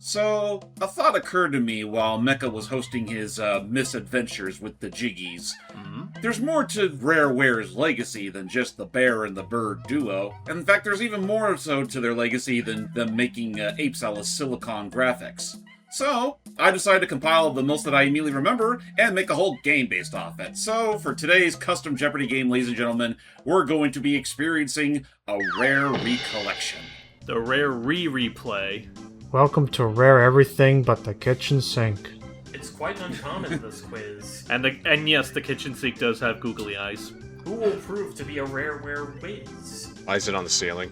So, a thought occurred to me while Mecha was hosting his misadventures with the Jiggies. There's more to Rareware's legacy than just the bear and the bird duo. And in fact, there's even more so to their legacy than them making apes out of silicon graphics. So, I decided to compile the most that I immediately remember and make a whole game based off it. So, for today's custom Jeopardy game, ladies and gentlemen, we're going to be experiencing a rare recollection. The rare replay. Welcome to Rare Everything But the Kitchen Sink. It's quite uncommon, this quiz. And yes, the kitchen sink does have googly eyes. Who will prove to be a Rareware whiz? Why is it on the ceiling?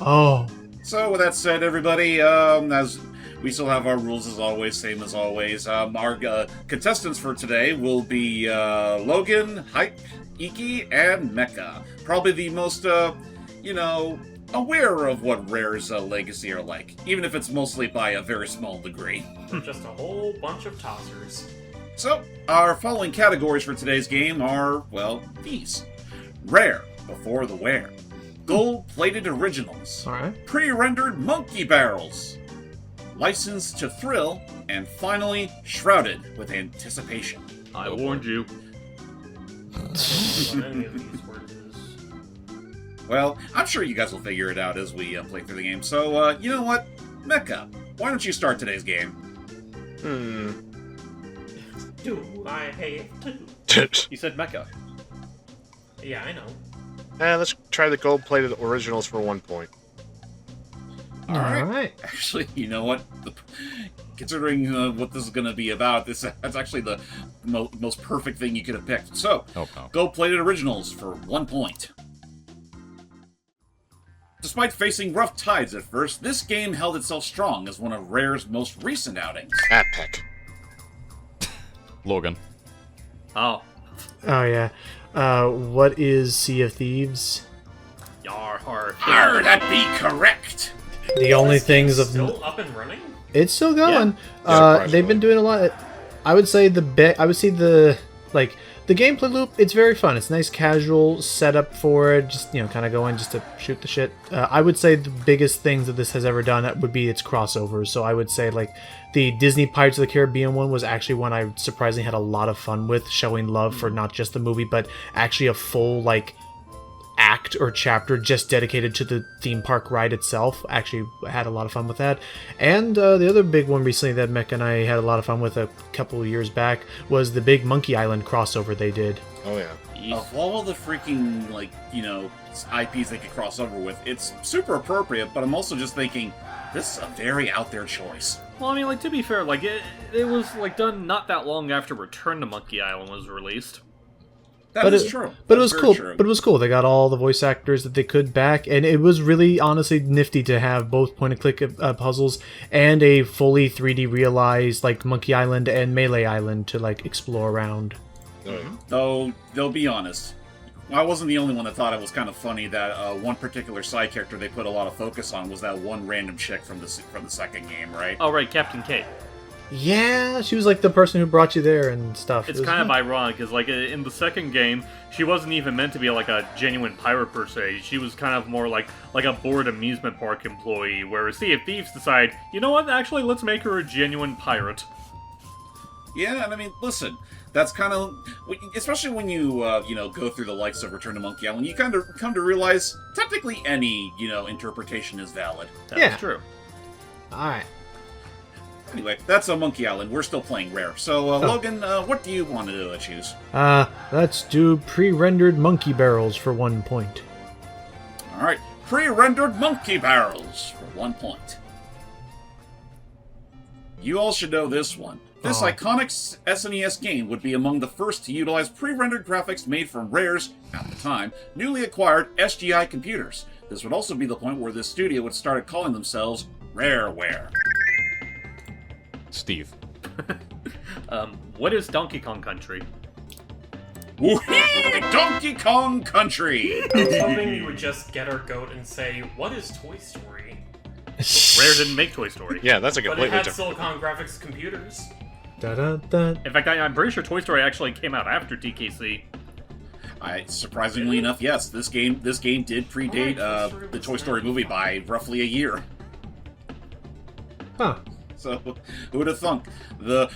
Oh. So, with that said, everybody, as we still have our rules as always, same as always. Our contestants for today will be Logan, Hype, Ikki, and Mecha. Probably the most, aware of what Rare's legacy are like, even if it's mostly by a very small degree. Just a whole bunch of tossers. So, our following categories for today's game are, well, these. Rare, before the wear. Gold-plated originals. Alright. Pre-rendered monkey barrels. Licensed to thrill. And finally, shrouded with anticipation. I warned you. I don't know what any of these words is. Well, I'm sure you guys will figure it out as we play through the game. So, you know what? Mecha, why don't you start today's game? Do I have to? You said Mecha. Yeah, I know. Let's try the gold-plated originals for 1 point. Alright. Actually, you know what? Considering what this is going to be about, that's actually the most perfect thing you could have picked. So, gold-plated originals for 1 point. Despite facing rough tides at first, this game held itself strong as one of Rare's most recent outings. Peck. Logan. Oh. Oh, yeah. What is Sea of Thieves? Yar har. That be correct! The only things of... Still up and running? It's still going. Yeah, They've been doing a lot. I would say the gameplay loop, it's very fun. It's a nice casual setup for it. Just, kind of go in just to shoot the shit. I would say the biggest things that this has ever done that would be its crossovers. So I would say, the Disney Pirates of the Caribbean one was actually one I surprisingly had a lot of fun with, showing love for not just the movie, but actually a full, act or chapter just dedicated to the theme park ride itself. Actually had a lot of fun with that. And the other big one recently that Mech and I had a lot of fun with a couple of years back was the big Monkey Island crossover they did. Oh, yeah. Of all the freaking, IPs they could cross over with, it's super appropriate, but I'm also just thinking, this is a very out there choice. Well, I mean, to be fair, it was, done not that long after Return to Monkey Island was released. That is true. But it was cool. But it was cool. They got all the voice actors that they could back, and it was really, honestly, nifty to have both point-and-click puzzles and a fully 3D realized, Monkey Island and Melee Island to, explore around. Though, they'll be honest, I wasn't the only one that thought it was kind of funny that one particular side character they put a lot of focus on was that one random chick from the second game, right? Oh, right, Captain K. Yeah, she was the person who brought you there and stuff. It's kind of ironic, because in the second game, she wasn't even meant to be a genuine pirate per se. She was kind of more like a bored amusement park employee, whereas Sea of Thieves decide, you know what, actually, let's make her a genuine pirate. Yeah, and I mean, listen, that's kind of, especially when you, go through the likes of Return to Monkey Island, you kind of come to realize, technically any, interpretation is valid. That's true. Alright. Anyway, that's a Monkey Island. We're still playing Rare. So, Logan, what do you want to choose? Let's do pre-rendered monkey barrels for 1 point. Alright, pre-rendered monkey barrels for 1 point. You all should know this one. This iconic SNES game would be among the first to utilize pre-rendered graphics made from Rare's, at the time, newly acquired SGI computers. This would also be the point where this studio would start calling themselves Rareware. Steve. What is Donkey Kong Country? Woohoo! Donkey Kong Country! I was hoping you would just get our goat and say, what is Toy Story? Rare didn't make Toy Story. Yeah, that's a But it completely had different... Silicon Graphics computers. Da-da-da. In fact, I'm pretty sure Toy Story actually came out after TKC. Surprisingly enough, yes, this game did predate the Toy Story movie by roughly a year. Huh. So, who would have thunk the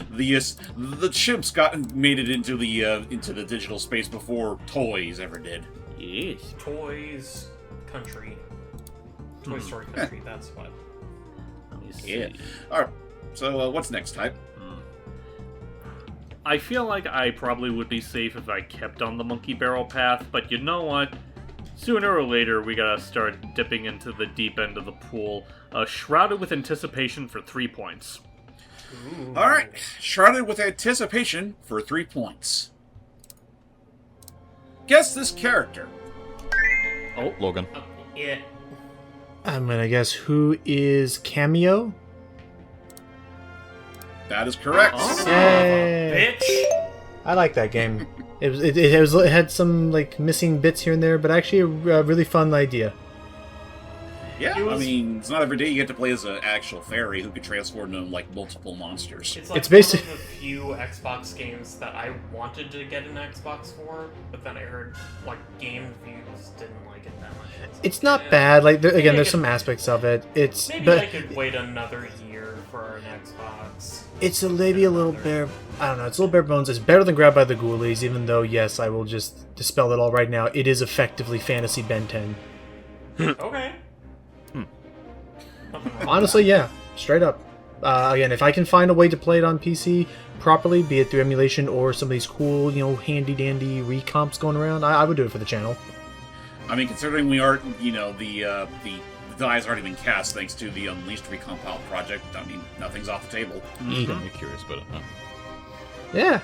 chimps made it into the digital space before toys ever did? Yes. Toys Country. Toy Story Country, that's what. Let me see. Yeah. All right. So, what's next, Type? I feel like I probably would be safe if I kept on the monkey barrel path, but you know what? Sooner or later, we gotta start dipping into the deep end of the pool. Shrouded with Anticipation for 3 points. Ooh. All right. Shrouded with Anticipation for 3 points. Guess this character. Oh, Logan. Yeah. I'm gonna guess who is Cameo? That is correct. Yay! Bitch! I like that game. It had some like missing bits here and there, but actually a really fun idea. Yeah, It was- I mean, it's not every day you get to play as an actual fairy who could transform into, like, multiple monsters. It's like It's basic- one of the few Xbox games that I wanted to get an Xbox for, but then I heard, like, game reviews didn't like it that much. So It's not yeah. bad. Like Maybe again, I there's could- some aspects of it. It's Maybe but I could wait another year for an Xbox. it's maybe a little bare. I don't know. It's a little bare bones. It's better than Grab by the Ghoulies, even though yes, I will just dispel it all right now. It is effectively Fantasy Ben 10. Okay. Nothing wrong with Honestly, yeah, straight up. Again, if I can find a way to play it on PC properly, be it through emulation or some of these cool, handy dandy recomps going around, I would do it for the channel. I mean, considering we are, the die has already been cast thanks to the Unleashed Recompile project, I mean, nothing's off the table. I'm curious about it. Yeah.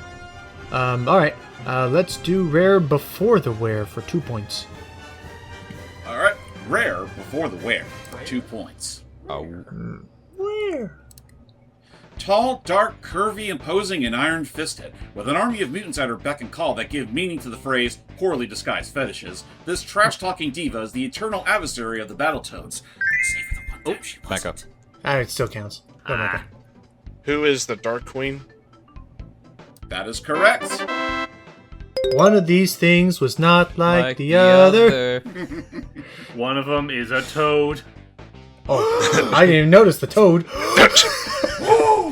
All right. Let's do Rare before the Wear for 2 points. All right, Rare before the wear for 2 points. Where? Tall, dark, curvy, imposing, and iron-fisted. With an army of mutants at her beck and call that give meaning to the phrase poorly disguised fetishes, this trash-talking diva is the eternal adversary of the Battletoads. Save for the one time she Back up. wasn't. It still counts. Go back up. Who is the Dark Queen? That is correct. One of these things was not like the other. one of them is a toad. Oh, I didn't even notice the toad.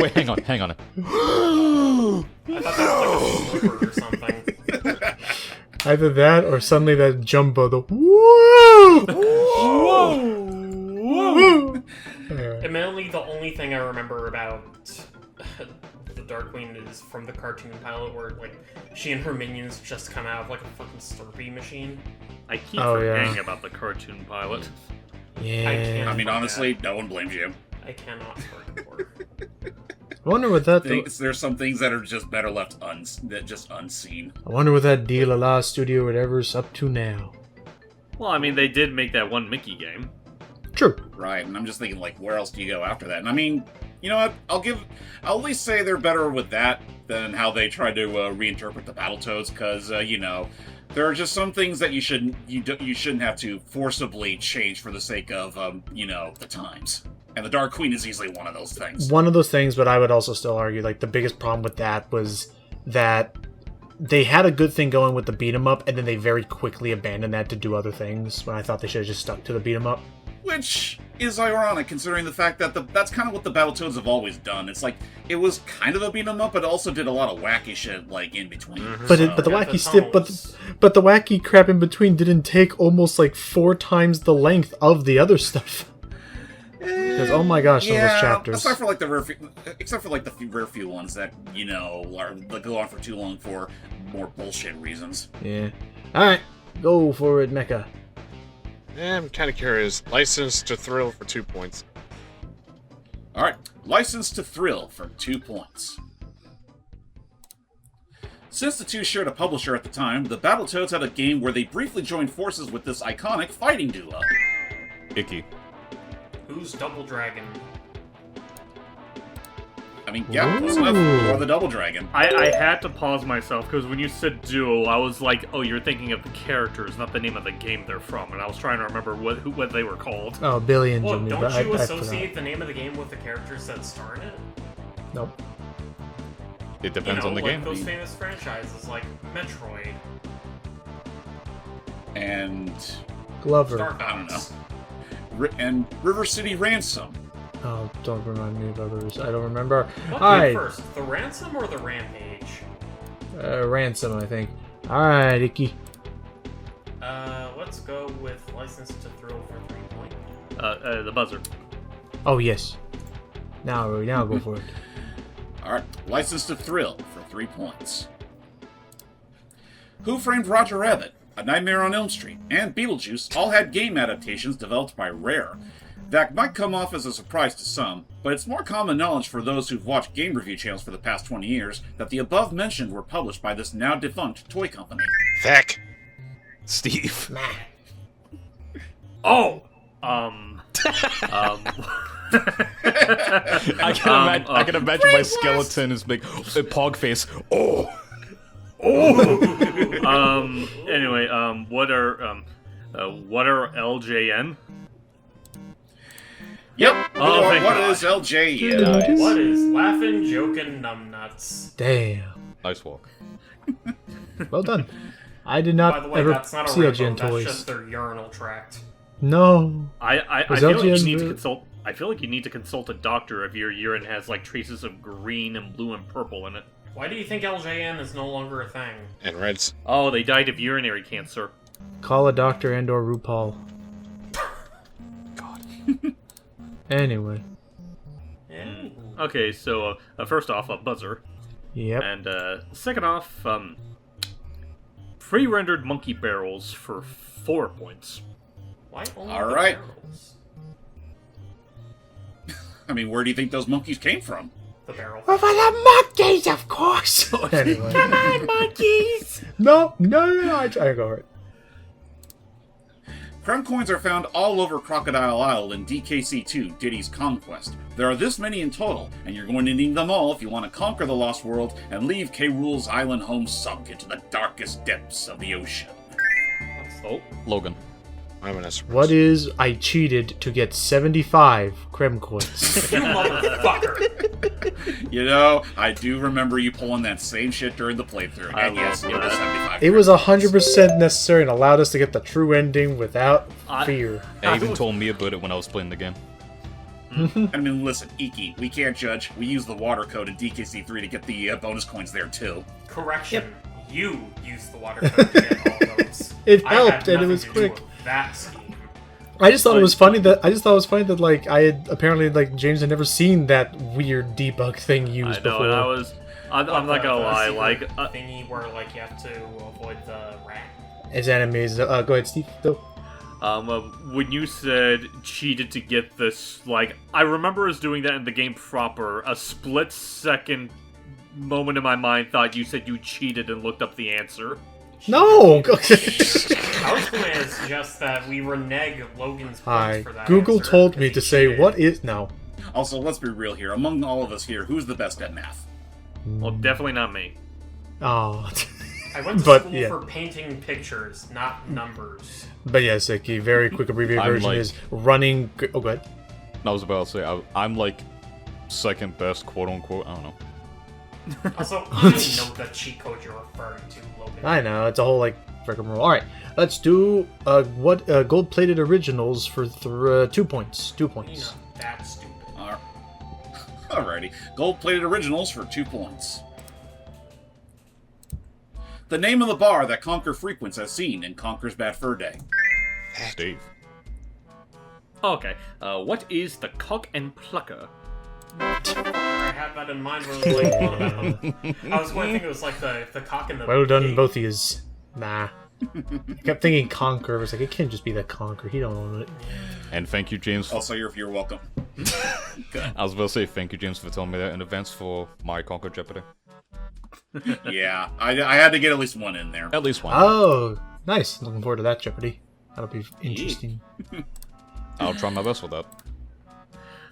Wait, hang on. I thought that was like a blooper or something. Either that or suddenly that Jumbo, the whoa! Whoa! Admittedly, the only thing I remember about the Dark Queen is from the cartoon pilot where, like, she and her minions just come out of, like, a fucking Slurpee machine. I keep Oh, yeah. forgetting about the cartoon pilot. Yeah. I mean, honestly, no one blames you. I cannot hardcore. I wonder what There's some things that are just better left unseen. I wonder what that De La La studio whatever's up to now. Well, I mean, they did make that one Mickey game. True. Right, and I'm just thinking, like, where else do you go after that? And I mean, you know what? I'll at least say they're better with that than how they tried to reinterpret the Battletoads, because, there are just some things that you shouldn't have to forcibly change for the sake of, the times. And the Dark Queen is easily one of those things. One of those things, but I would also still argue, like, the biggest problem with that was that they had a good thing going with the beat 'em up, and then they very quickly abandoned that to do other things, when I thought they should have just stuck to the beat 'em up. Which is ironic, considering the fact that that's kind of what the Battletoads have always done. It's like, it was kind of a beat 'em up, but it also did a lot of wacky shit, like, in between. But So- the Yeah, wacky the stiff, tunnels. but the wacky crap in between didn't take almost like 4 times the length of the other stuff. Because oh my gosh, some of those chapters. Except for like the rare few ones that that go on for too long for more bullshit reasons. Yeah. All right, go for it, Mecha. I'm kind of curious. License to Thrill for 2 points. All right, License to Thrill for 2 points. Since the two shared a publisher at the time, the Battletoads had a game where they briefly joined forces with this iconic fighting duo. Ikki. Who's Double Dragon? I mean, yeah, close enough. Or the Double Dragon. I had to pause myself, because when you said duo, I was like, oh, you're thinking of the characters, not the name of the game they're from, and I was trying to remember what they were called. Oh, Billy and Well, Jimmy. don't but you I associate the name of the game with the characters that star in it? Nope. It depends on the like game. those famous franchises like Metroid, And Glover. Star I don't Fox. and River City Ransom. Oh, don't remind me of others. I don't remember. What Alright. came first, the ransom or the rampage? Ransom, I think. Alright, Ikki. Let's go with License to Thrill for 3 points. The buzzer. Oh, yes. Now go for it. Alright, License to Thrill for 3 points. Who Framed Roger Rabbit, A Nightmare on Elm Street, and Beetlejuice all had game adaptations developed by Rare. That might come off as a surprise to some, but it's more common knowledge for those who've watched game review channels for the past 20 years that the above mentioned were published by this now defunct toy company. Feck. Steve. Oh! I can imagine my skeleton is big. Pog face. Oh. Anyway, what are LJN? Yep, Oh, thank what God. is LJN? What is Laughing, Joking, Numbnuts? Damn. Nice walk. Well done. I did By not the way, ever that's not a see rainbow, LGN that's toys. just their urinal tract. No. I Was feel like you LGN need to the- consult. I feel like you need to consult a doctor if your urine has like traces of green and blue and purple in it. Why do you think LJN is no longer a thing? And Reds. Oh, they died of urinary cancer. Call a doctor and/or RuPaul. God. Anyway. Yeah. Okay, so first off, a buzzer, Yep. and second off, pre-rendered monkey barrels for 4 points. Why only All the right. barrels? I mean, where do you think those monkeys came from? The barrel. For the monkeys, of course. Anyway. Come on, monkeys! No. I try to go for it. Crown coins are found all over Crocodile Isle in DKC2, Diddy's Conquest. There are this many in total, and you're going to need them all if you want to conquer the Lost World and leave K. Rool's island home sunk into the darkest depths of the ocean. Oh, Logan. I'm an S. What is I cheated to get 75 Krem coins? You motherfucker! You know, I do remember you pulling that same shit during the playthrough. I And yes, love it was that. 75. It was 100% necessary and allowed us to get the true ending without fear. They even told me about it when I was playing the game. I mean, listen, Ikki, we can't judge. We use the water code in DKC3 to get the bonus coins there, too. Correction. You used the water code to get all those. It I helped, had and it nothing was to do quick. with that scheme. I just thought it was funny that like I had apparently like James had never seen that weird debug thing used I know, before. and I'm not gonna lie, like, thingy where like you have to avoid the rat. It's enemies. Go ahead, Steve. Go. when you said cheated to get this, like, I remember us doing that in the game proper. A split-second moment in my mind thought you said you cheated and looked up the answer. No. I was going to suggest that we renege Logan's points Hi. for that. Google answer, told 'cause me he to say cheated. what is no. Also, let's be real here. Among all of us here, who's the best at math? Well, definitely not me. Oh. I went to But, school yeah. for painting pictures, not numbers. But yes, like a very quick abbreviated I'm version like- is running. Oh, go ahead. I was about to say, I'm like second best, quote unquote. I don't know. Also, you didn't know the cheat code you're referring to, Logan. I know it's a whole like rigmarole. All right, let's do gold-plated originals for 2 points. 2 You're points. not that stupid. Alrighty. Gold-plated originals for 2 points. The name of the bar that Conker frequents as seen in Conker's Bad Fur Day. Steve. Okay, what is the cock and plucker? I had that in mind when I was like, what about them? I was going to think it was like the cock and the Well done, pig. both of yous. Nah. I kept thinking Conquer. I was like, it can't just be the Conquer. He don't own it. And thank you, James. Also, you're welcome. I was about to say thank you, James, for telling me that in advance for my Conquer Jeopardy. Yeah, I had to get at least one in there. At least one. Oh, nice. Looking forward to that Jeopardy. That'll be interesting. I'll try my best with that.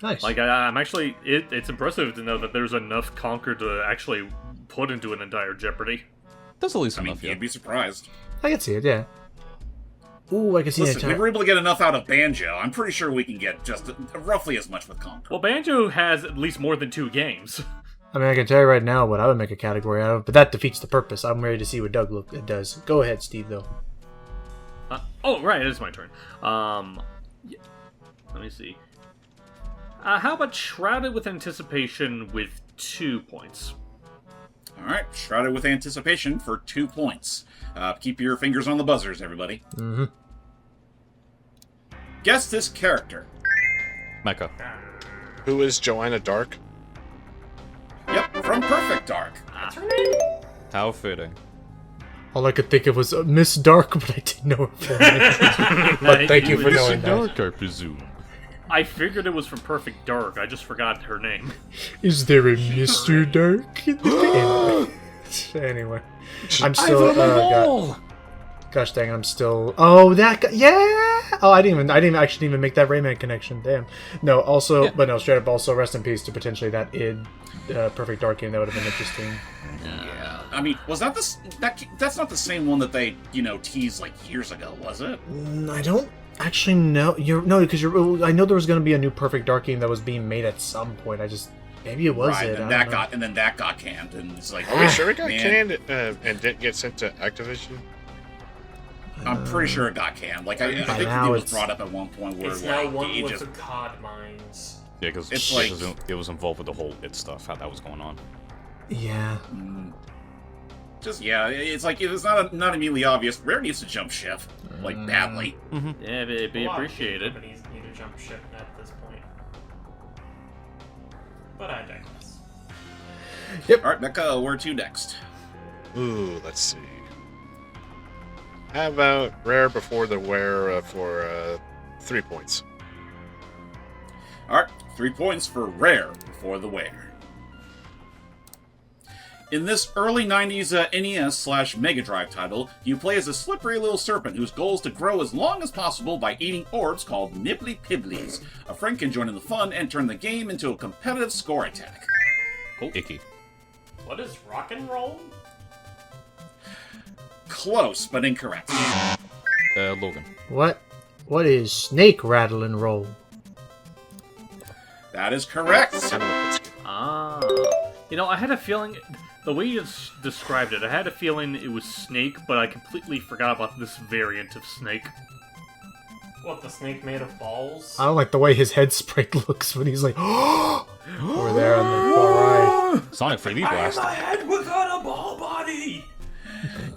Nice. Like, I'm actually... It's impressive to know that there's enough Conquer to actually put into an entire Jeopardy. That's at least I mean, enough, yeah. you'd be surprised. I can see it, yeah. Ooh, I can see Listen, we it. were able to get enough out of Banjo. I'm pretty sure we can get just roughly as much with Conker. Well, Banjo has at least more than 2 games. I mean, I can tell you right now what I would make a category out of, but that defeats the purpose. I'm ready to see what Doug does. Go ahead, Steve, though. Oh, right, it is my turn. Yeah. Let me see. How about Shrouded with Anticipation with 2 points? Alright, Shrouded with Anticipation for 2 points. Keep your fingers on the buzzers, everybody. Mm-hmm. Guess this character. Mecha. Who is Joanna Dark? Yep, from Perfect Dark. That's her name? How fitting. All I could think of was Miss Dark, but I didn't know her full name. But thank you for knowing that. Dark, I presume. I figured it was from Perfect Dark. I just forgot her name. Is there a Mr. Dark in the Anyway. I'm still, gosh dang, I'm still... Oh, that guy... Yeah! Oh, I didn't actually even make that Rayman connection. Damn. No, also... Yeah. But no, straight up also, rest in peace to potentially that id Perfect Dark game. That would have been interesting. Yeah. I mean, was that that's not the same one that they, teased, like, years ago, was it? I don't actually know. I know there was going to be a new Perfect Dark game that was being made at some point. Maybe it was right, it. And then that got canned, and it's like, are we sure it got canned and didn't get sent to Activision? I'm pretty sure it got canned. Like I think it was brought up at one point where it's now one with the COD mines. Yeah, because it was involved with the whole IT stuff, how that was going on. Yeah. It's like it's not immediately obvious. Rare needs to jump ship, like badly. Mm-hmm. Yeah, it'd be appreciated. Companies need to jump ship at this point. But I digress. Yep. All right, Becca, where to next? Ooh, let's see. How about Rare Before the Wear for 3 points? All right, 3 points for Rare Before the Wear. In this early 90s NES/Mega Drive title, you play as a slippery little serpent whose goal is to grow as long as possible by eating orbs called Nibbly Pibblies. A friend can join in the fun and turn the game into a competitive score attack. Oh, Ikki. What is rock and roll? Close, but incorrect. Logan. What is Snake Rattle and Roll? That is correct. Ah. I had a feeling... The way you described it, I had a feeling it was Snake, but I completely forgot about this variant of Snake. What, the snake made of balls? I don't like the way his head sprite looks when he's like, over there on the far right. Sonic 3D Blast. My head without a ball body!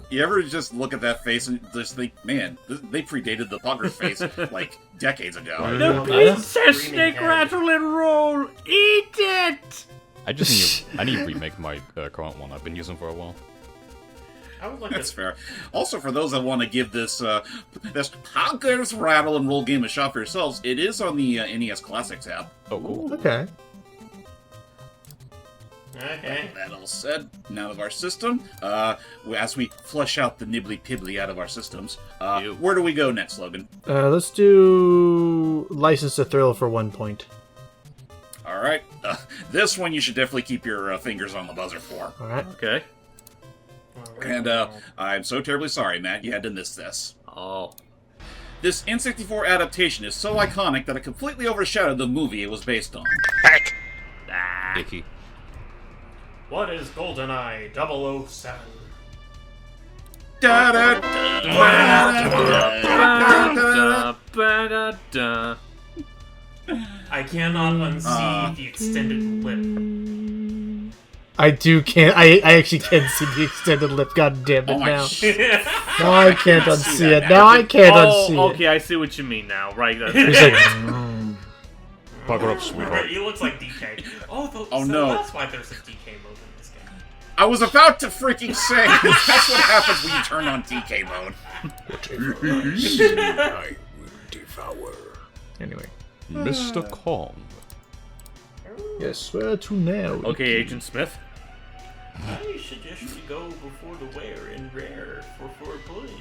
You ever just look at that face and just think, man, they predated the Pugger face like decades ago. The Princess Snake Rattle and Roll! Eat it! I need to remake my current one I've been using for a while. I would like That's fair. Also, for those that want to give this Pugger's Rattle and Roll game a shot for yourselves, it is on the NES Classic tab. Oh, cool. Okay. Okay. That all said, now of our system, as we flush out the Nibbly Pibbly out of our systems, where do we go next, Logan? Let's do License to Thrill for 1 point. All right. This one you should definitely keep your fingers on the buzzer for. All right. Okay. And I'm so terribly sorry, Matt, you had to miss this. Oh. This N64 adaptation is so iconic that it completely overshadowed the movie it was based on. Heck! Ikki. What is GoldenEye 007? I cannot unsee the extended lip. I actually can't see the extended lip. God damn it now. Now I can't unsee it. Now I can't unsee it. Okay, I see what you mean now. Right. He's like, Pucker up, sweetheart. He looks like DK. No. That's why there's a DK mode in this game. I was about to freaking say, that's what happens when you turn on DK mode. I will devour. Anyway. Mr. Kong. Yes, where to now? Okay, Agent Smith. I suggest you go before the wear and rare for 4 points.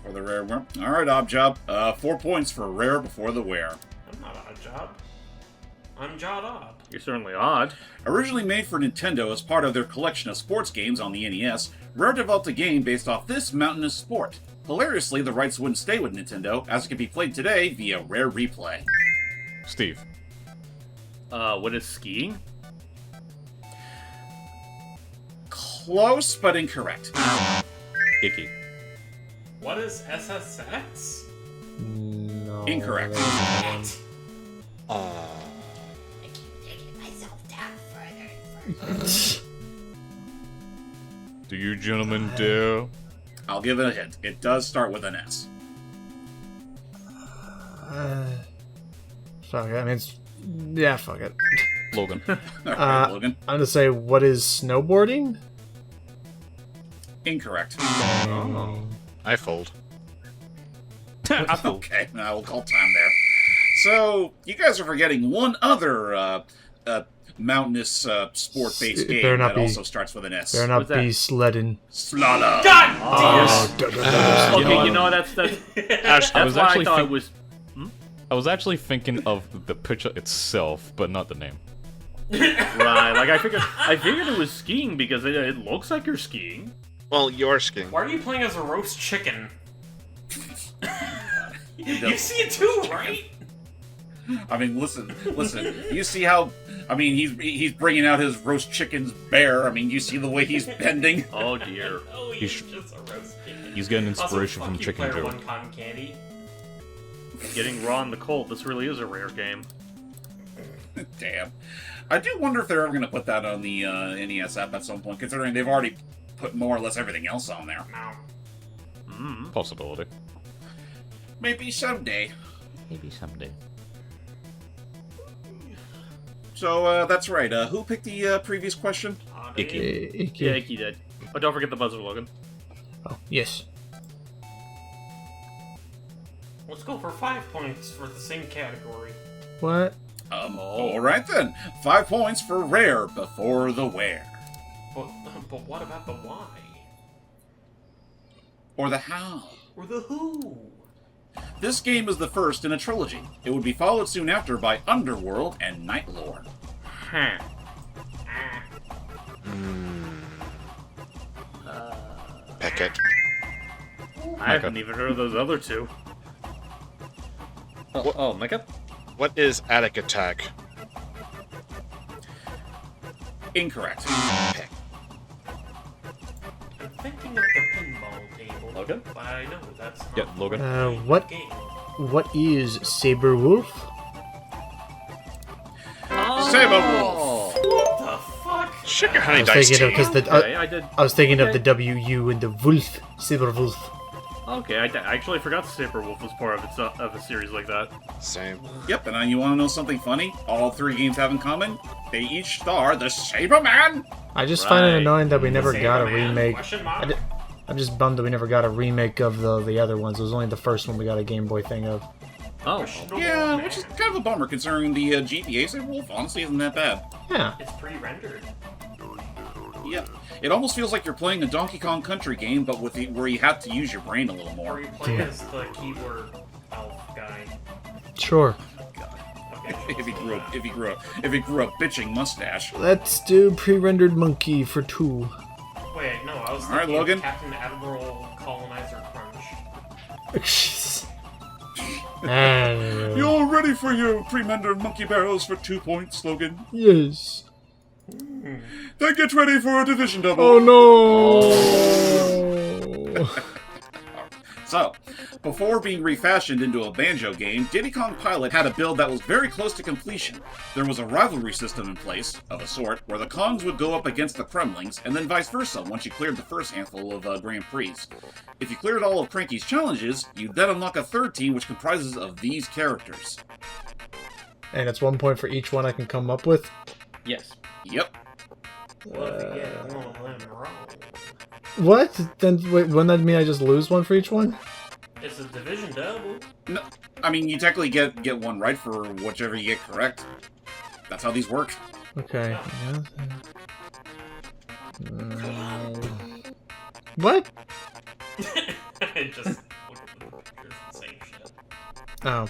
For the rare one. Alright, Ob Job. 4 points for rare before the wear. I'm not Odd Job. I'm Jod Odd. You're certainly odd. Originally made for Nintendo as part of their collection of sports games on the NES, Rare developed a game based off this mountainous sport. Hilariously, the rights wouldn't stay with Nintendo, as it can be played today via Rare Replay. Steve. What is skiing? Close, but incorrect. Ikki. What is SSX? No. Incorrect. Aw. I keep digging myself down further and further. Do you gentlemen dare? I'll give it a hint. It does start with an S. Fuck it. I mean, yeah, fuck it. Logan. Alright, Logan. I'm gonna say, what is snowboarding? Incorrect. I fold. Okay, I will call time there. So, you guys are forgetting one other mountainous sport-based Better game not that be- also starts with an S. Better not What's that? be sledding. Slaughter. God damn! Okay, you know that's I was why I actually thought it think- was. I was actually thinking of the picture itself, but not the name. Right, like I figured it was skiing because it looks like you're skiing. Well, you're skiing. Why are you playing as a roast chicken? You see it too, right? I mean, listen. You see how? I mean, he's bringing out his roast chicken's bear. I mean, you see the way he's bending. Oh dear. Oh, He's- he's just a roast chicken. He's getting inspiration Also, from fuck you, Chicken Player Joe. One Cotton Candy. Getting raw in the cold. This really is a rare game. Damn. I do wonder if they're ever going to put that on the NES app at some point, considering they've already put more or less everything else on there. No. Possibility. Maybe someday. Maybe someday. So that's right. Who picked the previous question? Ikki. Yeah, Ikki did. But don't forget the buzzer, Logan. Oh, yes. Let's go for 5 points for the same category. What? All right then. 5 points for rare before the where. But what about the why? Or the how. Or the who? This game is the first in a trilogy. It would be followed soon after by Underworld and Nightlore. Huh. Peckett. I haven't even heard of those other two. Oh, Mecca? What is Attic Attack? Incorrect. I'm thinking of the pinball table. Logan? But I know that's not Yeah, Logan. What? game. What is Saber Wolf? Saberwolf. What the fuck? Shit your I honey was dice thinking of tea. because the Okay, I did. I was thinking of Okay. the WU and the Wolf. Saber Wolf. Okay, I actually forgot Saberwolf was part of a series like that. Same. Yep, and you want to know something funny? All three games have in common? They each star the Saberman! I just find it Right. annoying that we never Saber got a Man? remake. Question mark? I'm just bummed that we never got a remake of the other ones. It was only the first one we got a Game Boy thing of. Oh, Questionable Yeah, man. which is kind of a bummer considering the GTA Saberwolf honestly isn't that bad. Yeah. It's pre-rendered. Yeah, it almost feels like you're playing a Donkey Kong Country game, but with where you have to use your brain a little Or more. you play as the keyboard elf guy. Sure. Okay, If he grew a bitching mustache. Let's do pre-rendered monkey for 2. Wait, no, I was All right, thinking Logan. Captain Admiral Colonizer Crunch. You're ready for your pre-rendered monkey barrels for 2 points, Logan. Yes. Then get ready for a division double. Oh no! So, before being refashioned into a banjo game, Diddy Kong Pilot had a build that was very close to completion. There was a rivalry system in place, of a sort, where the Kongs would go up against the Kremlings, and then vice versa once you cleared the first handful of Grand Prix. If you cleared all of Cranky's challenges, you then unlock a third team which comprises of these characters. And it's 1 point for each one I can come up with. yes. Yep. Well, if you get one of them wrong, What? Then wait, wouldn't that mean I just lose one for each one? it's a division double. No, I mean, you technically get one right for whichever you get correct. That's how these work. Okay. Yeah. What? I just look at the pictures and say shit. Oh.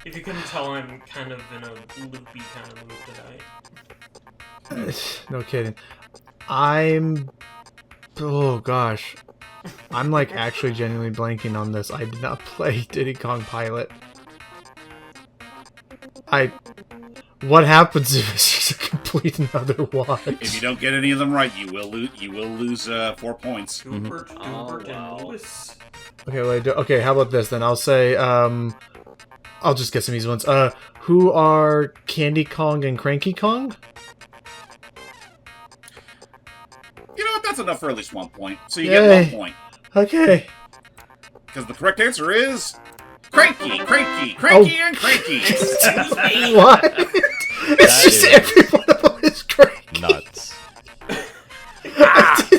If you couldn't tell, I'm kind of in a loopy kind of mood today. No kidding. Oh gosh. I'm like actually genuinely blanking on this. I did not play Diddy Kong Pilot. What happens if it's just a complete another watch? If you don't get any of them right, you will lose 4 points. Gilbert, Oh, Gilbert, wow. and Lewis. Okay, okay, how about this then? I'll say, I'll just get some easy ones. Who are Candy Kong and Cranky Kong? You know what? That's enough for at least 1 point. So you Yay. get 1 point. Okay. Because the correct answer is... Cranky, and Cranky. Excuse me? What? It's just is- every one of them is cranky. Nuts.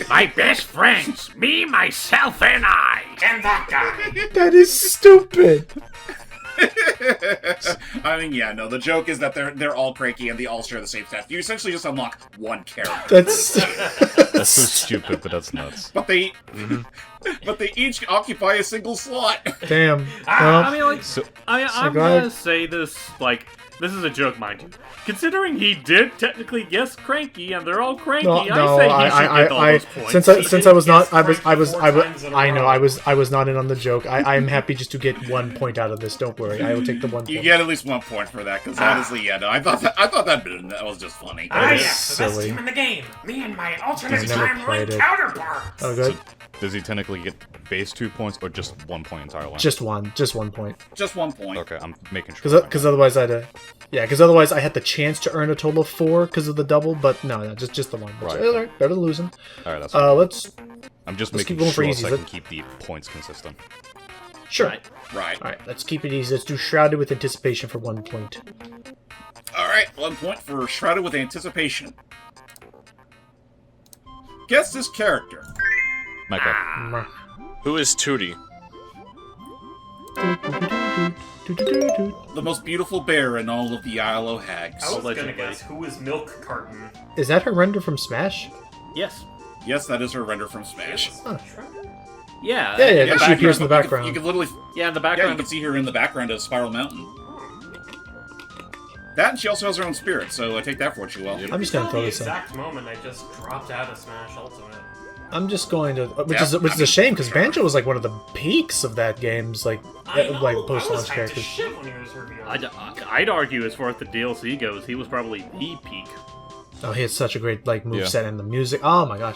My best friends, me, myself, and I. And that guy. That is stupid. I mean, yeah, no, the joke is that they're all cranky and they all share the same stats. You essentially just unlock one character. That's That's so stupid, but that's nuts. But they each occupy a single slot. damn. I Well, mean, like, So, I'm go ahead. gonna say this, like, this is a joke, mind you. Considering he did technically guess cranky, and they're all cranky, no, I say he should get all those points. since I was not, I was, Four I know, times I was not in on the joke. I'm happy just to get 1 point out of this. Don't worry, I will take the 1 You point. get at least 1 point for that, because honestly, yeah, no, I thought that was just funny. Ah, is yes, the best silly. team in the game. Me and my alternate He's never played timeline it. counterparts. Oh, good. does he technically get base 2 points or just 1 point entirely? Just 1 point. Just 1 point. Okay, I'm making sure. Because otherwise I had the chance to earn a total of 4 because of the double, but no, just the 1. Right. Alright, better than losing. All right, that's Let's I'm just let's keep making going for sure easy. so I Let- can keep the points consistent. sure. Right. Right. All right, let's keep it easy. Let's do Shrouded with Anticipation for 1 point. Alright, 1 point for Shrouded with Anticipation. Guess this character. Mecca. Mwah. Who is Tootie? The most beautiful bear in all of the Isle of Hags. I was gonna Allegedly. guess who is Milk Carton. Is that her render from Smash? Yes. Yes, that is her render from Smash. Huh. Yeah. Yeah, she appears in the You background. can literally... Yeah, in the Yeah, you background. can see her in the background of Spiral Mountain. That, and she also has her own spirit, so take that for what you will. I'm just gonna Until throw the this in. exact moment I just dropped out of Smash Ultimate. I'm just going to, which Yeah, is a shame because Banjo was like one of the peaks of that game's like I know, like I was post-launch hyped as characters. shit when he was revealed. I'd argue, as far as the DLC goes, he was probably the peak. Oh, he had such a great like moveset Yeah. and the music. Oh my gosh,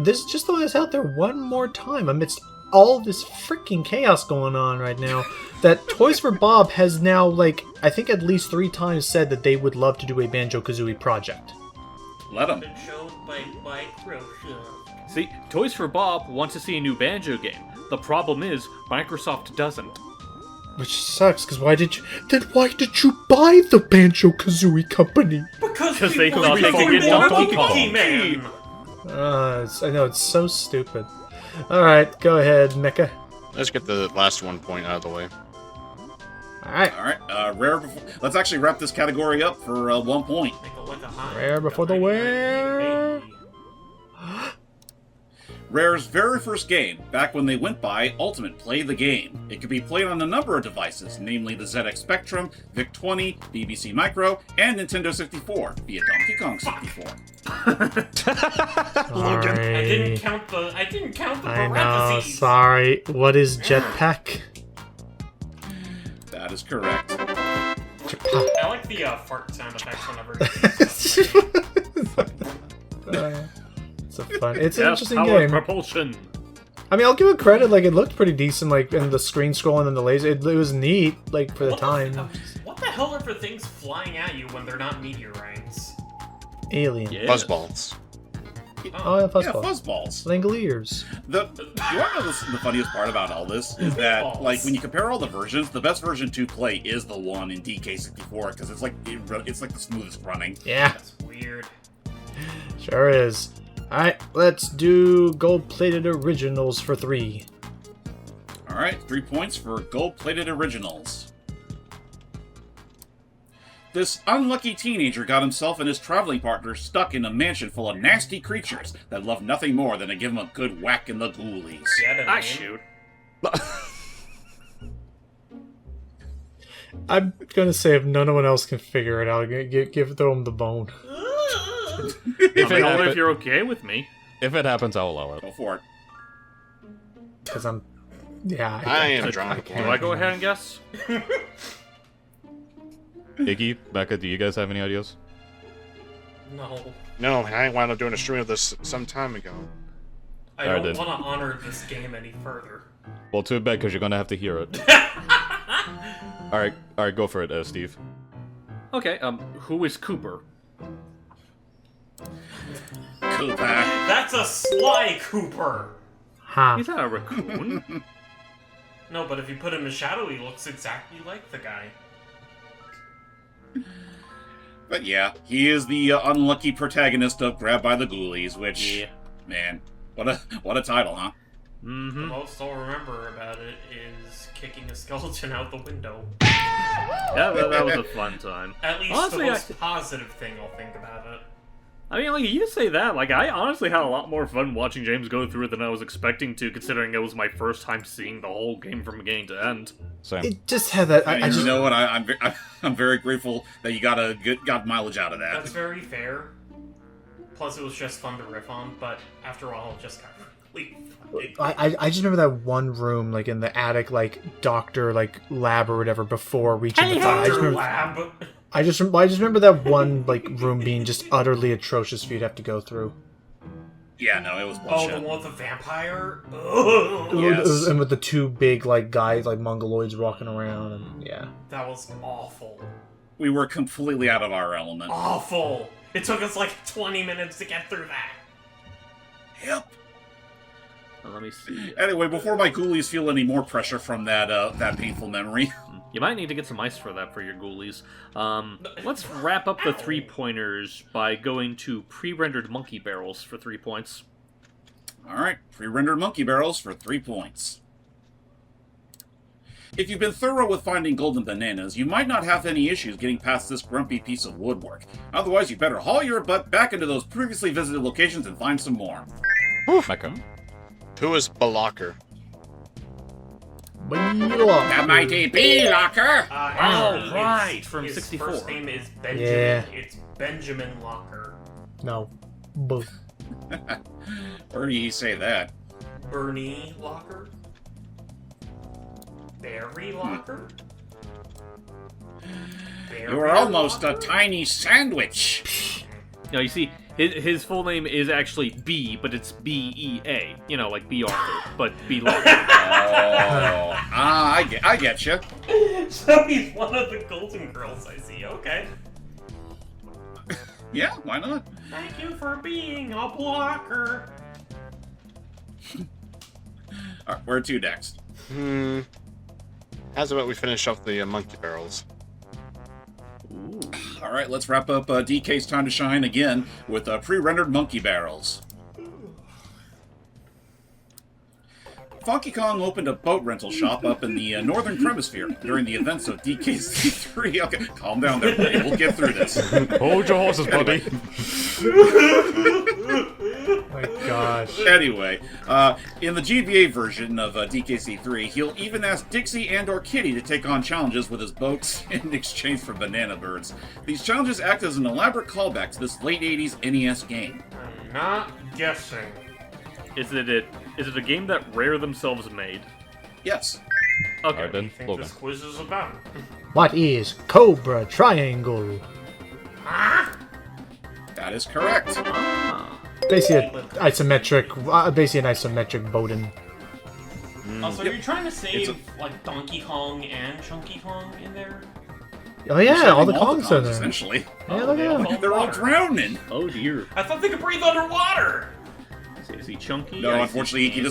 this just throwing this out there one more time amidst all this freaking chaos going on right now. That Toys for Bob has now like I think at least 3 times said that they would love to do a Banjo-Kazooie project. Let them. Been showed by Microsoft. See, Toys for Bob wants to see a new Banjo game. The problem is, Microsoft doesn't. Which sucks, because why did you buy the Banjo-Kazooie company? Because they thought they could get Donkey Kong. Man. I know, it's so stupid. Alright, go ahead, Mecha. Let's get the last 1 point out of the way. Alright, Alright, Rare before... Let's actually wrap this category up for 1 point. Rare before the wear. Rare's very first game, back when they went by Ultimate Play the Game. It could be played on a number of devices, namely the ZX Spectrum, VIC-20, BBC Micro, and Nintendo 64 via Donkey Kong 64. sorry. I didn't count the I know, parentheses. sorry. What is Jetpack? That is correct. Jetpack. I like the fart sound effects whenever. It's an interesting power game. propulsion. I mean, I'll give it credit. Like, it looked pretty decent. Like, and the screen scrolling and the laser, it was neat. Like for the time. What the hell are for things flying at you when they're not meteorites? Alien. Yeah. Buzzballs. Oh, yeah, Yeah, fuzzballs. fuzzballs. Langoliers. You want to know the funniest part about all this is that, like, when you compare all the versions, the best version to play is the one in DK64 because it's like the smoothest running. Yeah, That's weird. sure is. Alright, let's do gold-plated originals for 3. All right, 3 points for gold-plated originals. This unlucky teenager got himself and his traveling partner stuck in a mansion full of nasty creatures that love nothing more than to give him a good whack in the ghoulies. Yeah, Shoot. I'm gonna say if no one else can figure it out, throw him the bone. If it, Only if happen- you're okay with me. if it happens, I'll allow it. Go for it. Because I'm... Yeah, I am can't- drawing can't. Do I go ahead and guess? Ikki, Becca, do you guys have any ideas? No. No, I wound up doing a stream of this some time ago. I Alright, don't then. want to honor this game any further. Well, too bad, because you're gonna have to hear it. Alright, go for it, Steve. Okay, who is Cooper? Cooper. That's a Sly Cooper! Huh. He's not a raccoon. No, but if you put him in shadow, he looks exactly like the guy. But yeah, he is the unlucky protagonist of Grabbed by the Ghoulies, which, Yeah. man, what a title, huh? The most I'll remember about it is kicking a skeleton out the window. That was a fun time. At least Honestly, the most positive thing I'll think about it. I mean, like, you say that, like, I honestly had a lot more fun watching James go through it than I was expecting to, considering it was my first time seeing the whole game from beginning to end. Same. It just had that. And you know what? I'm very grateful that you got mileage out of that. That's very fair. Plus, it was just fun to riff on, but after a while, it just got really funny. I just remember that one room, like in the attic, like doctor, like lab or whatever, before reaching the top. Lab. I just remember that one like room being just utterly atrocious for you to have to go through. Yeah, no, it was Oh, bullshit. the one with the vampire? Ugh. Yes. And with the two big like guys, like mongoloids walking around, and yeah. That was awful. We were completely out of our element. Awful! It took us like 20 minutes to get through that. Yep. Let me see. Anyway, before my ghoulies feel any more pressure from that painful memory, You might need to get some ice for that for your ghoulies. Let's wrap up the 3-pointers by going to pre-rendered monkey barrels for 3 points. alright, pre-rendered monkey barrels for 3 points. If you've been thorough with finding golden bananas, you might not have any issues getting past this grumpy piece of woodwork. Otherwise, you better haul your butt back into those previously visited locations and find some more. Mecha. Who is Balocker? The mighty bee locker! Oh, right, from his 64. His first name is Benjamin. Yeah. It's Benjamin Locker. No. Both. Where do you say that? Bernie Locker? Barry Locker? You're almost a tiny sandwich! No, you see, his full name is actually B, but it's B-E-A. You know, like B. Arthur, but B. Locker. I get you. So he's one of the Golden Girls, I see. Okay. Yeah, why not? Thank you for being a blocker. Alright, where to next? How's about we finish off the monkey barrels? Alright, let's wrap up DK's Time to Shine again with pre-rendered monkey barrels. Funky Kong opened a boat rental shop up in the Northern Hemisphere during the events of DKC3. Okay, calm down there, buddy. We'll get through this. Hold your horses, buddy. My gosh. Anyway, in the GBA version of DKC3, he'll even ask Dixie and or Kitty to take on challenges with his boats in exchange for banana birds. These challenges act as an elaborate callback to this late 80s NES game. I'm not guessing. Is it a game that Rare themselves made? Yes. Okay. Alright then, I think Logan. this quiz is about. What is Cobra Triangle? That is correct. Basically an isometric boating. Also, are you trying to save It's like Donkey Kong and Chunky Kong in there? Oh yeah, all the Saving Kongs are there. essentially. Yeah, look at them. They're all drowning. Oh dear. I thought they could breathe underwater. Is he chunky? No, I see unfortunately, Ikki, Stan.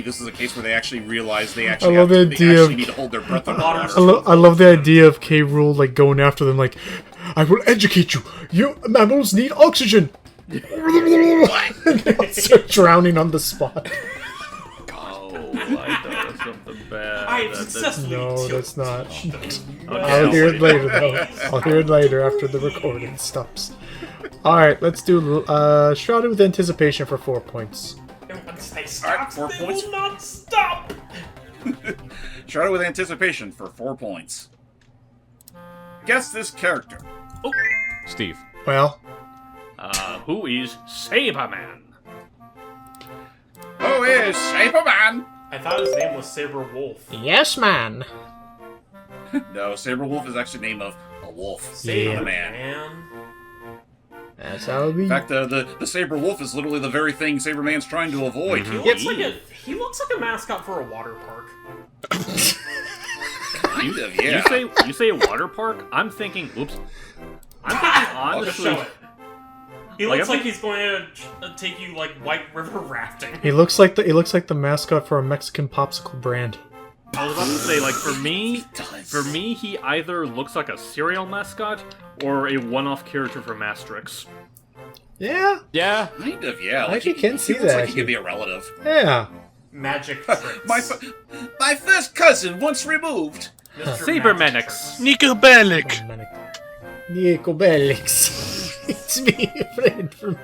this is a case where they actually realize they I actually, love the idea of- need to hold their breath Water's underwater. I love the idea of K. Rool like going after them like, I will educate you. You mammals need oxygen. They all start drowning on the spot. Oh, I thought it was something bad. I That- successfully No, tilted that's not. Okay, I'll hear it wait. later though. I'll hear it later after the recording stops. Alright, let's do Shrouded with Anticipation for 4 points. And once they stop, 4 they points. will not stop. Shrouded with Anticipation for 4 points. Guess this character. Steve. Well, Who is Saberman? Who is Saberman? I thought his name was Saber Wolf. yes, man. No, Saberwolf is actually the name of a wolf. Saber Man. Man. That's how it be. In fact, the Saber Wolf is literally the very thing Saberman's trying to avoid. He looks like a mascot for a water park. Kind of, yeah. You say water park? I'm thinking. Oops. I'm thinking honestly. Show it. He Like, looks I like he's going to take you like White River rafting. He looks like the mascot for a Mexican popsicle brand. I was about to say, like, for does. me, he either looks like a cereal mascot or a one-off character from Asterix. Yeah, Yeah. Kind of, yeah. I actually can see he looks that, like he actually. could be a relative. yeah. Magic tricks. My first cousin, once removed. Mr. Cybermenix. Magic Tricks. Nico Bellic! Nico Bellix. It's me, a friend from.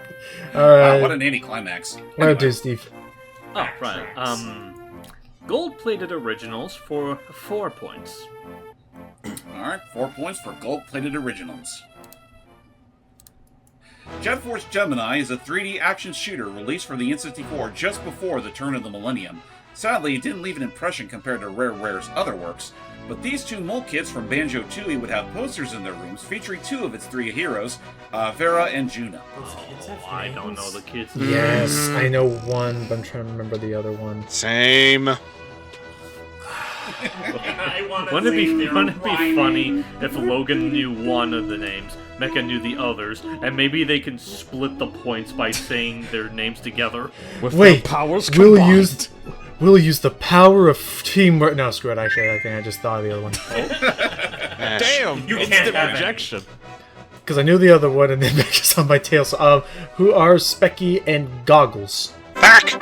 Wow, Alright. what an anticlimax. What Anyway, do, Steve? Oh, right. Gold-plated originals for 4 points. Alright, 4 points for gold-plated originals. Jet Force Gemini is a 3D action shooter released for the N64 just before the turn of the millennium. Sadly, it didn't leave an impression compared to Rareware's other works, but these two mole kids from Banjo-Tooie would have posters in their rooms featuring 2 of its 3 heroes, Vera and Juno. Those kids have I don't names? know the kids. Yes, I know one, but I'm trying to remember the other one. Same. I wanna Wouldn't say it be they're funny if Logan knew one of the names, Mecha knew the others, and maybe they can split the points by saying their names together? With Wait, their powers we'll combined. use the power of teamwork. No, screw it. Actually, I think I just thought of the other one Damn! You Instant can't have rejection. because I knew the other one, and then it's on my tail. So, who are Specky and Goggles? Back!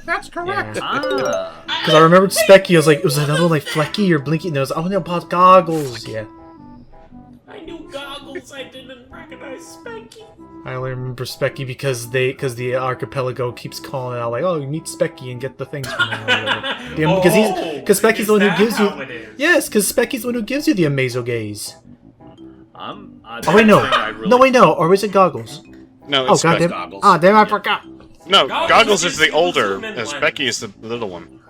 That's correct. Ah. Because I remembered Specky. I was like, it was another one like Flecky or Blinky nose. Oh no, about Goggles. Yeah, I knew Goggles, I didn't recognize Spanky. I only remember Specky because the archipelago keeps calling out like, oh, you meet Specky and get the things from him. Because Specky's the one who gives you. Yes, because Specky's the one who gives you the Amazo gaze. Oh wait, no, no, or is it Goggles? No, Oh it's god Becky. damn! Goggles. Ah, damn! I forgot. No, Goggles Goggles is is the the older, ultimate as one. Becky is the little one.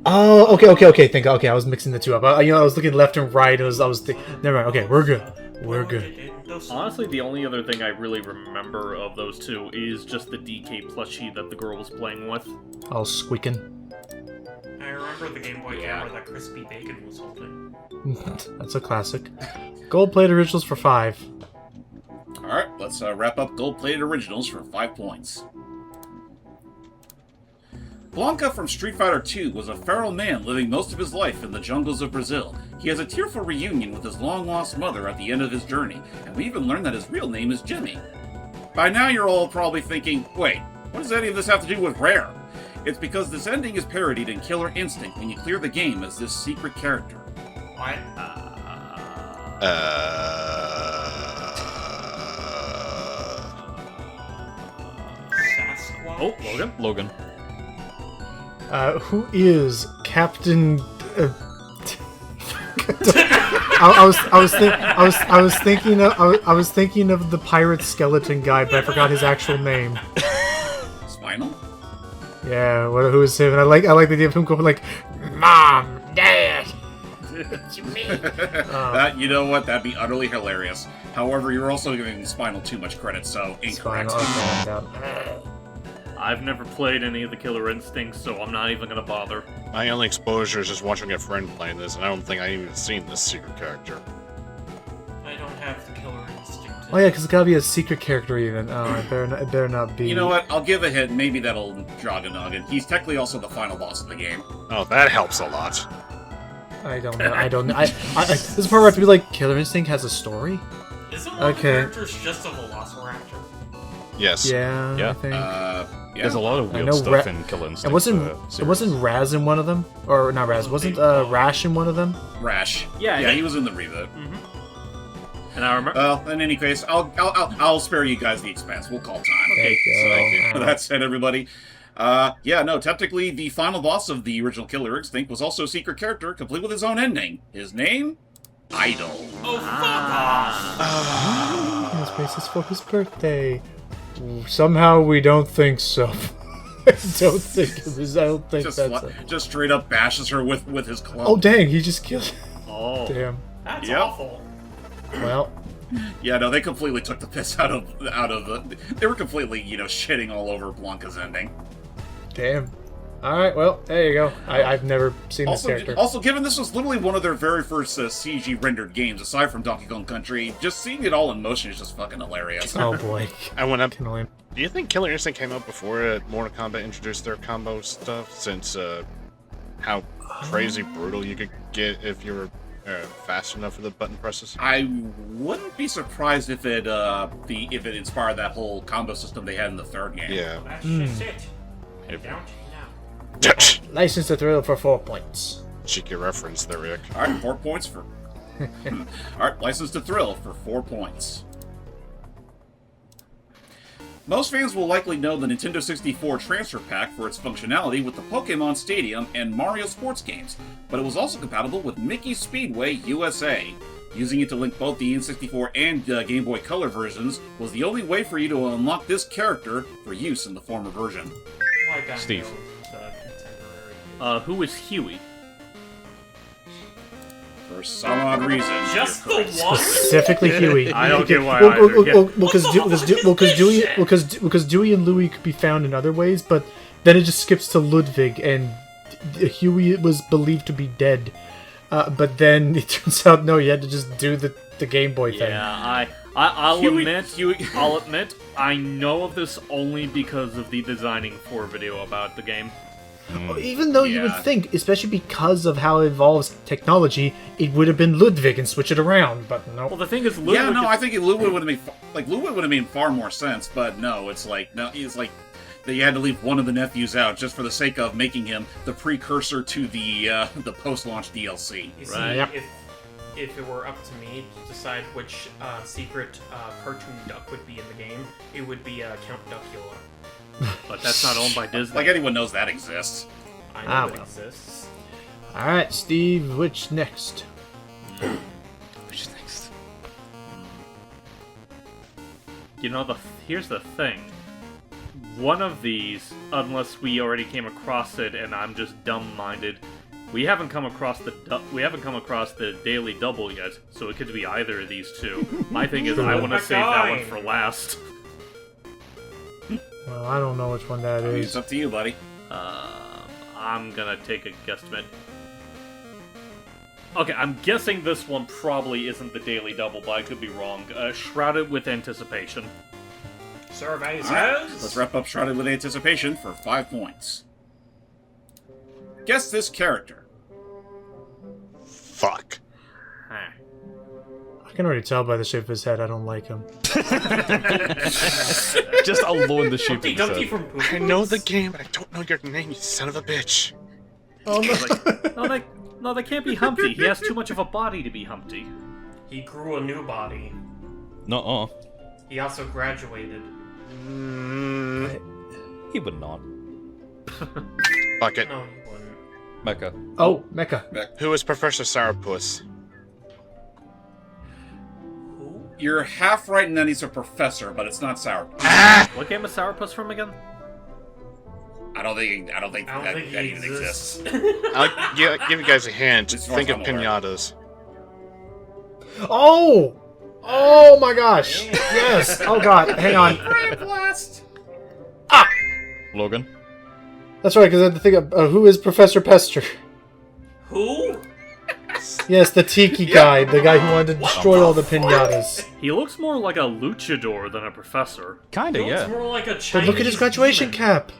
Oh, okay. I was mixing the two up. I was looking left and right. Never mind. Okay, we're good. We're good. Honestly, the only other thing I really remember of those two is just the DK plushie that the girl was playing with. Oh, squeaking. I remember the Game Boy camera that Crispy Bacon was holding. That's a classic. Gold plate originals for 5. Alright, let's wrap up gold-plated originals for 5 points. Blanca from Street Fighter II was a feral man living most of his life in the jungles of Brazil. He has a tearful reunion with his long-lost mother at the end of his journey, and we even learn that his real name is Jimmy. By now you're all probably thinking, wait, what does any of this have to do with Rare? It's because this ending is parodied in Killer Instinct when you clear the game as this secret character. What? Sasquatch? Oh, Logan. Logan. Who is Captain? I was thinking of the pirate skeleton guy, but I forgot his actual name. Spinal? Yeah, who is him? And I like the idea of him going like, Mom, Dad. You know what? That'd be utterly hilarious. However, you're also giving Spinal too much credit, so incorrect. I've never played any of the Killer Instincts, so I'm not even gonna bother. My only exposure is just watching a friend playing this, and I don't think I've even seen this secret character. I don't have the Killer Instinct. Oh yeah, because it's gotta be a secret character even. Oh, it better not be. You know what? I'll give a hint. Maybe that'll jog a noggin. He's technically also the final boss of the game. Oh, that helps a lot. I don't know. This part where I have to be like, Killer Instinct has a story? Isn't one of the Okay. characters just a Velociraptor? Yes. Yeah, Yeah. I think. Yeah. There's a lot of I weird know stuff in Killer Instinct. It wasn't Raz in one of them? Or not Raz, wasn't Rash in one of them? Rash. Yeah, Yeah, he was in the reboot. And I remember. Well, in any case, I'll spare you guys the expense. We'll call time. Thank you. So that's it, everybody. Technically, the final boss of the original Killer Instinct was also a secret character, complete with his own ending. His name? Idol. Oh, fuck off! His basis for his birthday. Somehow we don't think so. I don't think Just, that's it. just straight up bashes her with his club. Oh dang, he just killed. Oh. Damn. That's Yep. awful. Well, Yeah, no, they completely took the piss out of the. They were completely, shitting all over Blanca's ending. damn. All right, well, there you go. I've never seen this character. Also, given this was literally one of their very first CG rendered games, aside from Donkey Kong Country, just seeing it all in motion is just fucking hilarious. Oh boy. I went up. Can only- Do you think Killer Instinct came out before Mortal Kombat introduced their combo stuff? Since how crazy brutal you could get if you were fast enough for the button presses? I wouldn't be surprised if it inspired that whole combo system they had in the third game. Yeah. That's just it. Down to you now. License to Thrill for 4 points. Cheeky reference there, Rick. All right, 4 points for. All right, License to Thrill for 4 points. Most fans will likely know the Nintendo 64 transfer pack for its functionality with the Pokemon Stadium and Mario sports games, but it was also compatible with Mickey Speedway USA. Using it to link both the N64 and Game Boy Color versions was the only way for you to unlock this character for use in the former version. Like I Steve. know the contemporary. Who is Huey? For some odd reason. Just you're the correct. one? Specifically Huey. I don't get why either. Because Dewey and Louie could be found in other ways, but then it just skips to Ludwig, and Huey was believed to be dead. But then it turns out, no, you had to just do the Game Boy thing. Yeah, I'll Huey- admit, I know of this only because of the designing for video about the game. Even though you would Yeah. think, especially because of how it evolves technology, it would have been Ludwig and switch it around, but no. Well, the thing is, Ludwig Yeah, no, is- I think Ludwig would have made far more sense, but no, it's like that you had to leave one of the nephews out just for the sake of making him the precursor to the post-launch DLC. You see, Right. Yep. if it were up to me to decide which secret cartoon duck would be in the game, it would be Count Duckula. but that's not owned by Disney. Like anyone knows that exists. I know it well. exists. Alright, Steve, which next? Which is next? You know, here's the thing. One of these, unless we already came across it and I'm just dumb-minded, we haven't come across the Daily Double yet, so it could be either of these two. My thing is, I want to save that one for last. Well, I don't know which one that I mean, is. it's up to you, buddy. I'm gonna take a guesstimate. Okay, I'm guessing this one probably isn't the Daily Double, but I could be wrong. Shrouded with Anticipation. Survey All right, says... let's wrap up Shrouded with Anticipation for 5 points. Guess this character. Fuck. Huh. I can already tell by the shape of his head I don't like him. Just alone the shape Humpty of Dumpty his head. from Poop. I know the game, but I don't know your name, you son of a bitch. Oh no. No, that can't be Humpty. He has too much of a body to be Humpty. He grew a new body. Nuh-uh. He also graduated. He would not. Fuck it. No, he wouldn't. Mecca. Oh, Mecha. Who is Professor Sourpuss? Who? You're half right in that he's a professor, but it's not Sour. What game is Sourpuss from again? I don't think that he even exists. I'll give you guys a hint. As Just far think as of I'm aware. pinatas. Oh! Oh my gosh! Yes! Oh god, hang on. Blast! Logan. That's right, because I had to think of who is Professor Pester. Who? Yes, the Tiki guy, the guy who wanted to destroy all the pinatas. He looks more like a luchador than a professor. Kinda, He looks yeah. more like a But Chinese look at his graduation demon. cap!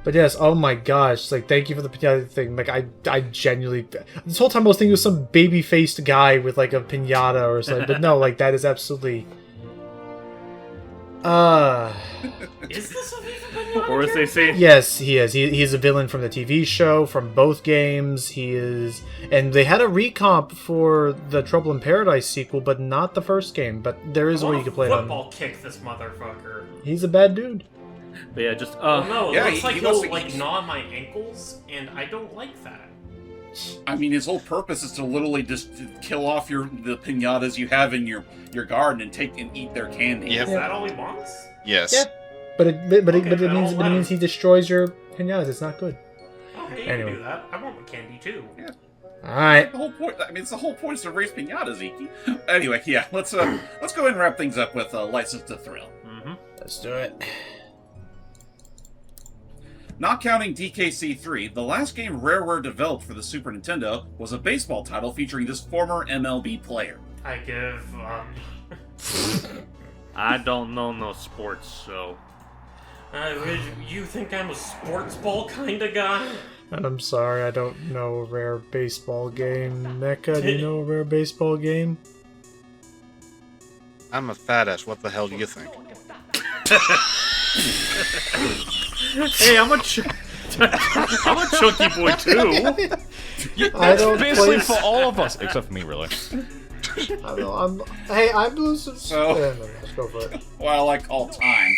But yes, oh my gosh, like, thank you for the pinata thing. Like, I genuinely... This whole time I was thinking it was some baby-faced guy with, like, a pinata or something. But no, like, that is absolutely... Is this a Viva Pinata Or as they say, Yes, he is. He's a villain from the TV show, from both games. He is... And they had a recomp for the Trouble in Paradise sequel, but not the first game. But there is a way you can play it on. Football kick this motherfucker. He's a bad dude. but yeah, just Oh no, it yeah, looks he- like he he'll must- like gnaw my ankles, and I don't like that. I mean, his whole purpose is to literally just kill off the pinatas you have in your garden and eat their candy. Yep. Is that all he wants? Yes. Yeah. But it Okay, means well, he destroys your pinatas. It's not good. Okay, you Anyway. can do that. I want my candy too. All right. The whole point. I mean, it's the whole point is to raise pinatas, Ikki. Anyway, yeah, let's go ahead and wrap things up with License to Thrill. mm-hmm. Let's do it. Not counting DKC3, the last game Rareware developed for the Super Nintendo was a baseball title featuring this former MLB player. I give up. I don't know no sports, so... You think I'm a sports ball kind of guy? I'm sorry, I don't know a rare baseball game. Mecha, do you know a rare baseball game? I'm a fat ass. What the hell do you think? Hey, I'm a chunky boy too. I don't Basically place... for all of us, except for me, really. I'm losing. So- Let's go for it. Well, like all time.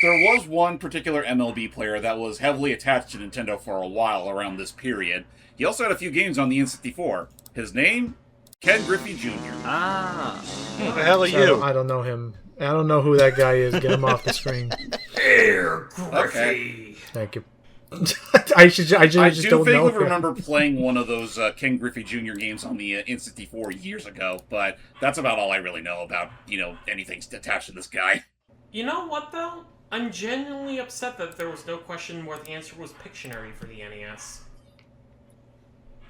There was one particular MLB player that was heavily attached to Nintendo for a while around this period. He also had a few games on the N64. His name? Ken Griffey Jr. Ah. Who the hell are you? I don't know him. I don't know who that guy is. Get him off the screen. Here, Griffey. Okay. Thank you. I just I don't do know vaguely him. remember playing one of those Ken Griffey Jr. games on the N64 years ago, but that's about all I really know about, anything attached to this guy. You know what, though? I'm genuinely upset that there was no question where the answer was Pictionary for the NES.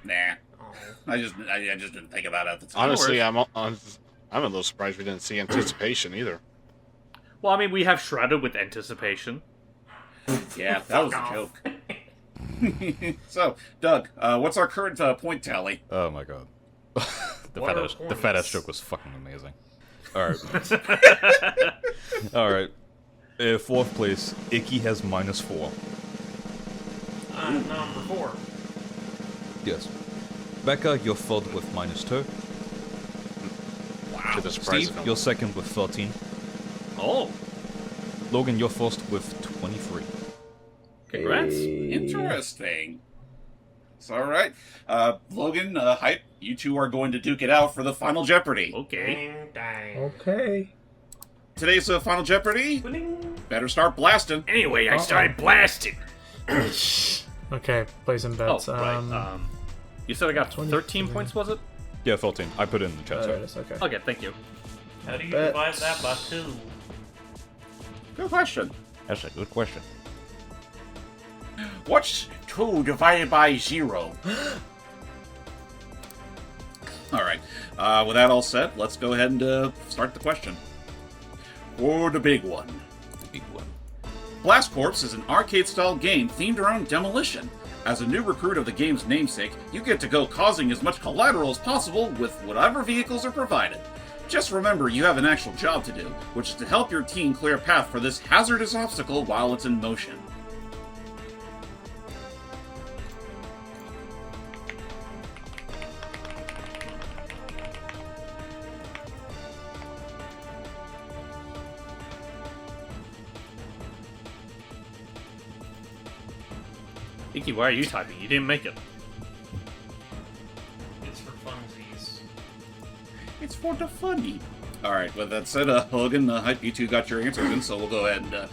Nah. Oh. I just didn't think about it at the time. Honestly, I'm a little surprised we didn't see Anticipation either. Well, I mean, we have Shrouded with Anticipation. Yeah, that was a joke. So, Doug, what's our current point tally? Oh my god. the What are fat ass points? joke was fucking amazing. Alright. Alright. Fourth place, Ikki has -4. Number 4. Yes. Becca, you're third with -2. To the surprise Steve, of you're second with 13. Oh, Logan, you're first with 23. congrats. Interesting. So, all right. Logan, Hype, you two are going to duke it out for the Final Jeopardy. Okay. Dang, dang. Okay. Today's Final Jeopardy, Ding. better start blasting. Anyway, I started blasting. Okay, play some Oh, bets. right. You said I got 13 points, was it? Yeah, 13. I put it in the chat, There it sorry. is, okay. Okay, thank you. How do you Bets. divide that by 2? Good question. That's a good question. What's 2 divided by 0? All right. With that all said, let's go ahead and start the question. For the big one. The big one. Blast Corps is an arcade-style game themed around demolition. As a new recruit of the game's namesake, you get to go causing as much collateral as possible with whatever vehicles are provided. Just remember you have an actual job to do, which is to help your team clear a path for this hazardous obstacle while it's in motion. Ikki, why are you typing? You didn't make it. It's for funsies. It's for the funny. Alright, with that said, Logan, Hype, you two got your answers in, so we'll go ahead and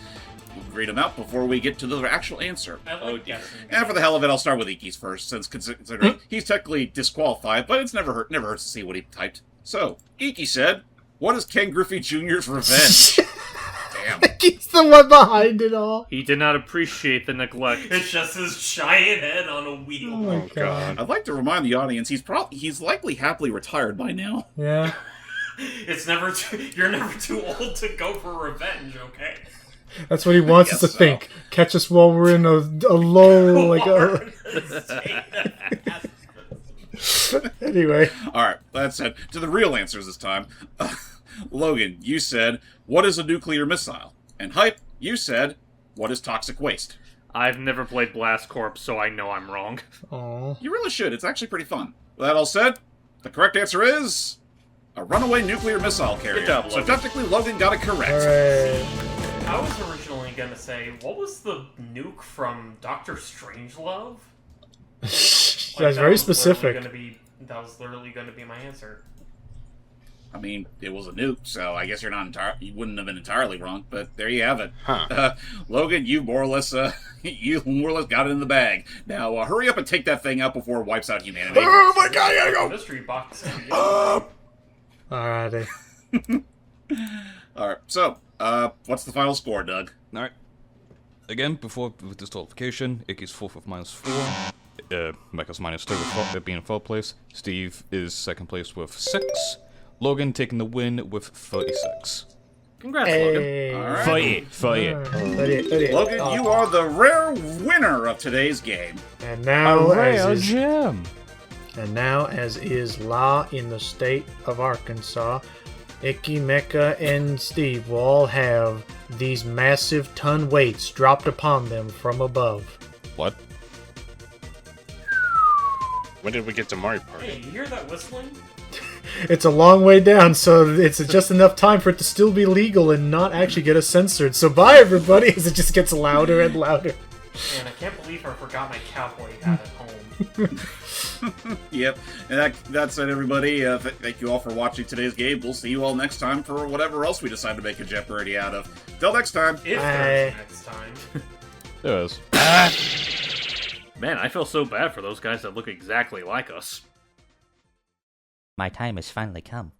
read them out before we get to the actual answer. I like guessing. And for the hell of it, I'll start with Ikki's first, since considering he's technically disqualified, but it's never hurts to see what he typed. So, Ikki said, what is Ken Griffey Jr.'s revenge? Damn. He's the one behind it all. He did not appreciate the neglect. It's just his giant head on a wheel. Oh my god. I'd like to remind the audience he's likely happily retired by now. Yeah. It's never you're never too old to go for revenge, okay? That's what he wants us to Guess so. think. Catch us while we're in a low, like Anyway. Alright, that said, to the real answers this time. Logan, you said, what is a nuclear missile? And Hype, you said, what is toxic waste? I've never played Blast Corps, so I know I'm wrong. Oh. You really should, it's actually pretty fun. With that all said, the correct answer is... a runaway nuclear missile carrier. Good job, So Logan. technically, Logan got it correct. Alright. I was originally gonna say, what was the nuke from Doctor Strangelove? That's Like, very was literally specific. that was literally gonna be my answer. I mean, it was a nuke, so I guess you wouldn't have been entirely wrong, but there you have it. Huh. Logan, you more or less got it in the bag. Now, hurry up and take that thing out before it wipes out humanity. Oh my god, I gotta go! Mystery box. Alrighty. Alright, so, what's the final score, Doug? Alright. Again, before with disqualification, Ikki's 4th with -4. Mecha's -2 with being in 3rd place. Steve is 2nd place with 6. Logan taking the win with 36. Congrats, Logan. Hey. All right. 38. Logan, you are the rare winner of today's game. And now, gem. and now, as is law in the state of Arkansas, Ikki, Mecha, and Steve will all have these massive ton weights dropped upon them from above. What? When did we get to Mario Party? Hey, you hear that whistling? It's a long way down, so it's just enough time for it to still be legal and not actually get us censored. So bye, everybody, as it just gets louder and louder. Man, I can't believe I forgot my cowboy hat at home. Yep. And that's it, everybody. Thank you all for watching today's game. We'll see you all next time for whatever else we decide to make a Jeopardy out of. Till next time. If Bye. there's next time. There is. Man, I feel so bad for those guys that look exactly like us. My time has finally come.